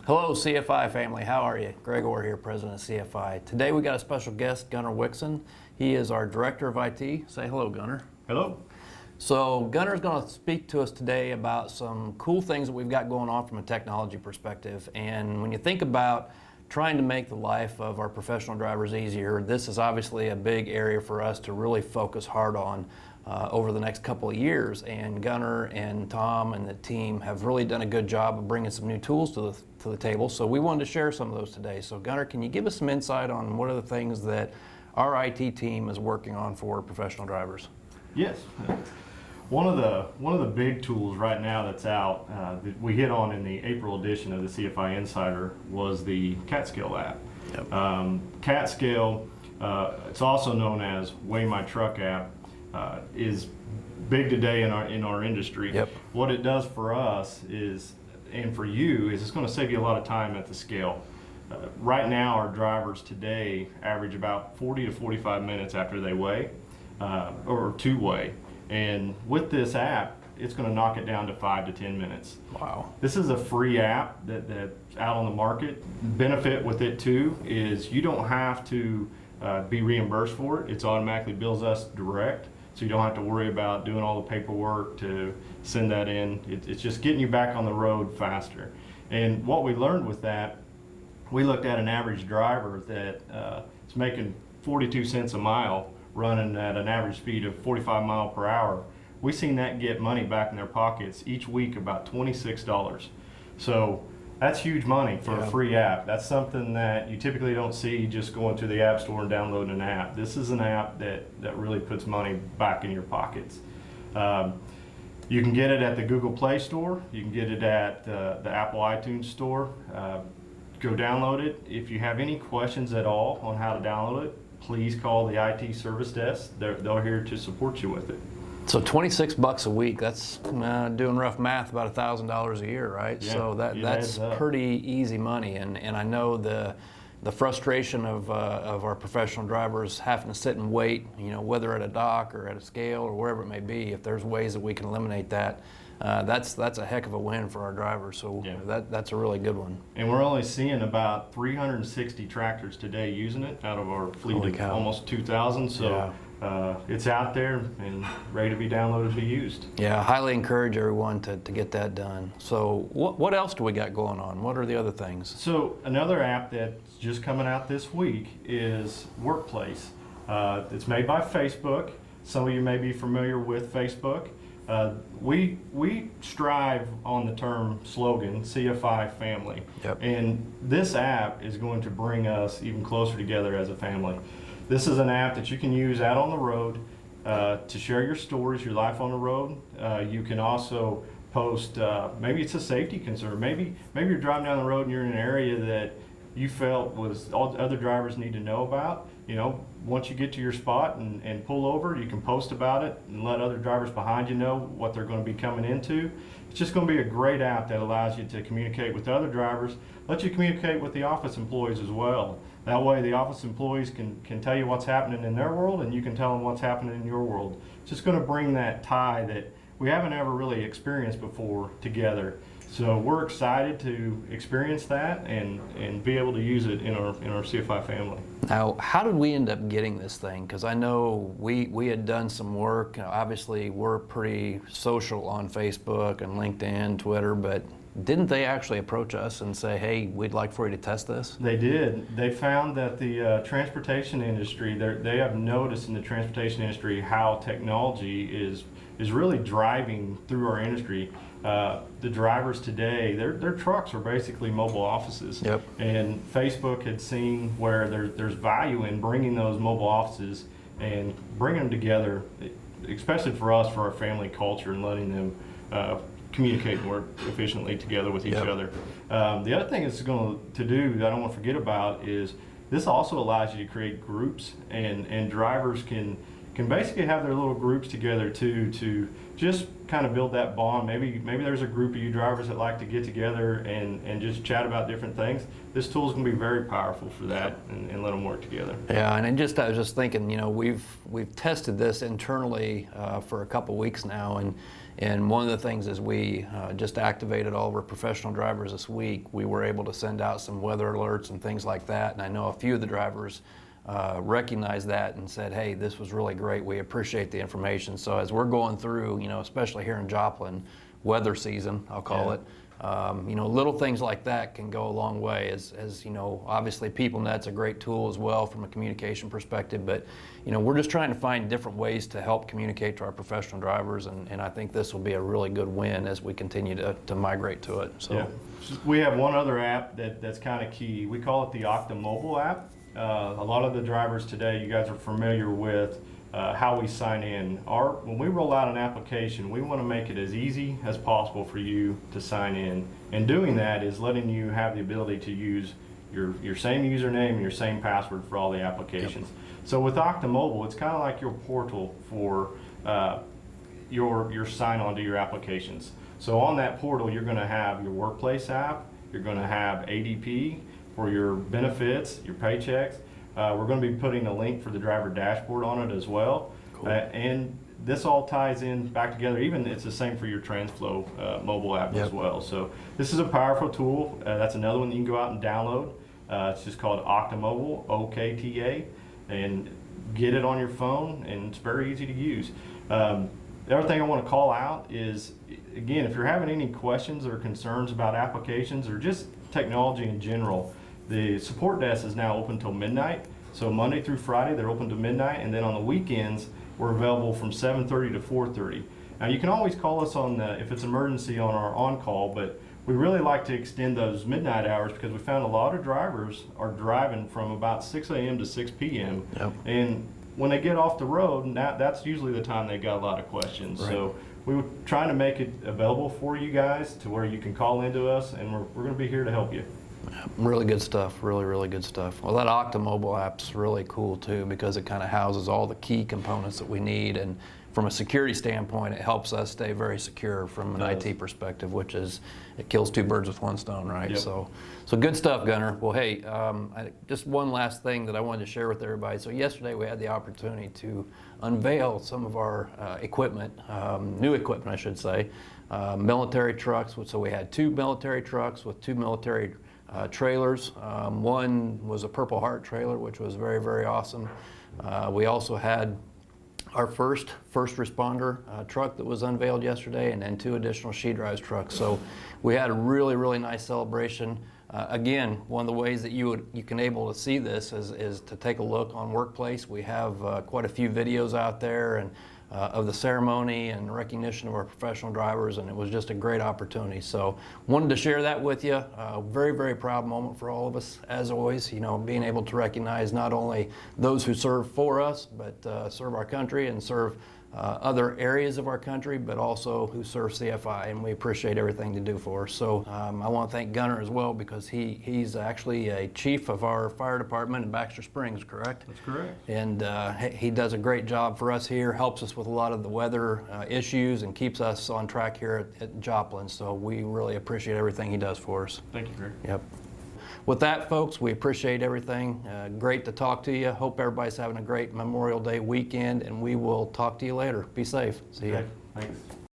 Hello CFI family, how are you? Greg Orr here, President of CFI. Today we got a special guest, Gunnar Wixon. He is our Director of IT. Say hello, Gunnar. Hello. So Gunnar's going to speak to us today about some cool things that we've got going on from a technology perspective. And when you think about trying to make the life of our professional drivers easier, this is obviously a big area for us to really focus hard on over the next couple of years. And Gunnar and Tom and the team have really done a good job of bringing some new tools to the table. So we wanted to share some of those today. So Gunnar, can you give us some insight on what are the things that our IT team is working on for professional drivers? Yes. One of the big tools right now that's out that we hit on in the April edition of the CFI Insider was the Catscale app. Yep. Catscale, it's also known as Weigh My Truck app, is big today in our industry. Yep. What it does for us is, and for you, is it's going to save you a lot of time at the scale. Right now, our drivers today average about 40 to 45 minutes after they weigh, or to weigh. And with this app, it's going to knock it down to 5 to 10 minutes. Wow. This is a free app that's out on the market. Benefit with it too is you don't have to be reimbursed for it. It's automatically bills us direct, so you don't have to worry about doing all the paperwork to send that in. It's just getting you back on the road faster. And what we learned with that, we looked at an average driver that is making 42 cents a mile, running at an average speed of 45 miles per hour. We seen that get money back in their pockets each week, about $26. So that's huge money for a free app. That's something that you typically don't see just going to the app store and downloading an app. This is an app that really puts money back in your pockets. You can get it at the Google Play Store. You can get it at the Apple iTunes Store. Go download it. If you have any questions at all on how to download it, please call the IT service desk. They're here to support you with it. So 26 bucks a week, that's doing rough math, about $1,000 a year, right? Yeah, so that's pretty easy money. And I know the frustration of our professional drivers having to sit and wait, whether at a dock or at a scale or wherever it may be. If there's ways that we can eliminate that, that's a heck of a win for our drivers. So that's a really good one. And we're only seeing about 360 tractors today using it out of our fleet of almost 2,000. So it's out there and ready to be downloaded to be used. Yeah, I highly encourage everyone to get that done. So what else do we got going on? What are the other things? So another app that's just coming out this week is Workplace. It's made by Facebook. Some of you may be familiar with Facebook. We strive on the term slogan, CFI family. Yep. And this app is going to bring us even closer together as a family. This is an app that you can use out on the road to share your stories, your life on the road. You can also post, maybe it's a safety concern. Maybe you're driving down the road and you're in an area that you felt was all other drivers need to know about. Once you get to your spot and pull over, you can post about it and let other drivers behind you know what they're going to be coming into. It's just going to be a great app that allows you to communicate with other drivers, let you communicate with the office employees as well. That way the office employees can tell you what's happening in their world and you can tell them what's happening in your world. It's just going to bring that tie that we haven't ever really experienced before together. So we're excited to experience that and be able to use it in our CFI family. Now, how did we end up getting this thing? Because I know we had done some work. Obviously, we're pretty social on Facebook and LinkedIn, Twitter, but didn't they actually approach us and say, hey, we'd like for you to test this? They did. They found that the transportation industry, they have noticed in the transportation industry how technology is really driving through our industry. The drivers today, their trucks are basically mobile offices. Yep. And Facebook had seen where there's value in bringing those mobile offices and bringing them together, especially for us, for our family culture, and letting them communicate and work efficiently together with each other. The other thing it's going to do that I don't want to forget about is this also allows you to create groups, and drivers can can basically have their little groups together too, to just kind of build that bond. Maybe there's a group of you drivers that like to get together and just chat about different things. This tool is going to be very powerful for that, and let them work together. Yeah, and I was just thinking, we've tested this internally for a couple weeks now, and one of the things is we just activated all of our professional drivers this week. We were able to send out some weather alerts and things like that, and I know a few of the drivers recognized that and said, hey, this was really great, we appreciate the information. So as we're going through, especially here in Joplin, weather season, I'll call it, little things like that can go a long way. As obviously PeopleNet's a great tool as well from a communication perspective, but we're just trying to find different ways to help communicate to our professional drivers, and I think this will be a really good win as we continue to migrate to it. So yeah. We have one other app that's kind of key. We call it the Octo Mobile app. A lot of the drivers today, you guys are familiar with how we sign in. When we roll out an application, we want to make it as easy as possible for you to sign in. And doing that is letting you have the ability to use your same username and your same password for all the applications. Yep. So with Octo Mobile, it's kind of like your portal for your sign on to your applications. So on that portal, you're going to have your Workplace app, you're going to have ADP for your benefits, your paychecks. We're going to be putting a link for the driver dashboard on it as well. Cool. And this all ties in back together. Even it's the same for your TransFlow mobile app as well. So this is a powerful tool. That's another one that you can go out and download. It's just called Octo Mobile, OKTA, and get it on your phone, and it's very easy to use. The other thing I want to call out is, again, if you're having any questions or concerns about applications or just technology in general, the support desk is now open till midnight. So Monday through Friday, they're open to midnight, and then on the weekends, we're available from 7:30 to 4:30. Now you can always call us if it's emergency on our on-call, but we really like to extend those midnight hours because we found a lot of drivers are driving from about 6 a.m. to 6 p.m. Yep. And when they get off the road, that's usually the time they got a lot of questions. Right. So we were trying to make it available for you guys to where you can call into us, and we're going to be here to help you. Really good stuff, really good stuff. Well, that Octo Mobile app's really cool too, because it kind of houses all the key components that we need, and from a security standpoint, it helps us stay very secure from an IT perspective, which is, it kills two birds with one stone, right? Yep. So good stuff, Gunnar. Well, hey, just one last thing that I wanted to share with everybody. So yesterday we had the opportunity to unveil some of our equipment, new equipment, I should say, military trucks. So we had 2 military trucks with 2 military trailers. One was a Purple Heart trailer, which was very, very awesome. We also had our first responder truck that was unveiled yesterday, and then 2 additional she-drives trucks. So we had a really, really nice celebration. Again, one of the ways that you can able to see this is to take a look on Workplace. We have quite a few videos out there and of the ceremony and recognition of our professional drivers, and it was just a great opportunity. So wanted to share that with you. Very, very proud moment for all of us, as always, being able to recognize not only those who serve for us, but serve our country and serve other areas of our country, but also who serve CFI, and we appreciate everything they do for us. So I want to thank Gunnar as well, because he's actually a chief of our fire department in Baxter Springs, correct? That's correct. And he does a great job for us here, helps us with a lot of the weather issues, and keeps us on track here at Joplin. So we really appreciate everything he does for us. Thank you, Greg. Yep. With that, folks, we appreciate everything. Great to talk to you. Hope everybody's having a great Memorial Day weekend, and we will talk to you later. Be safe. See you. Thanks.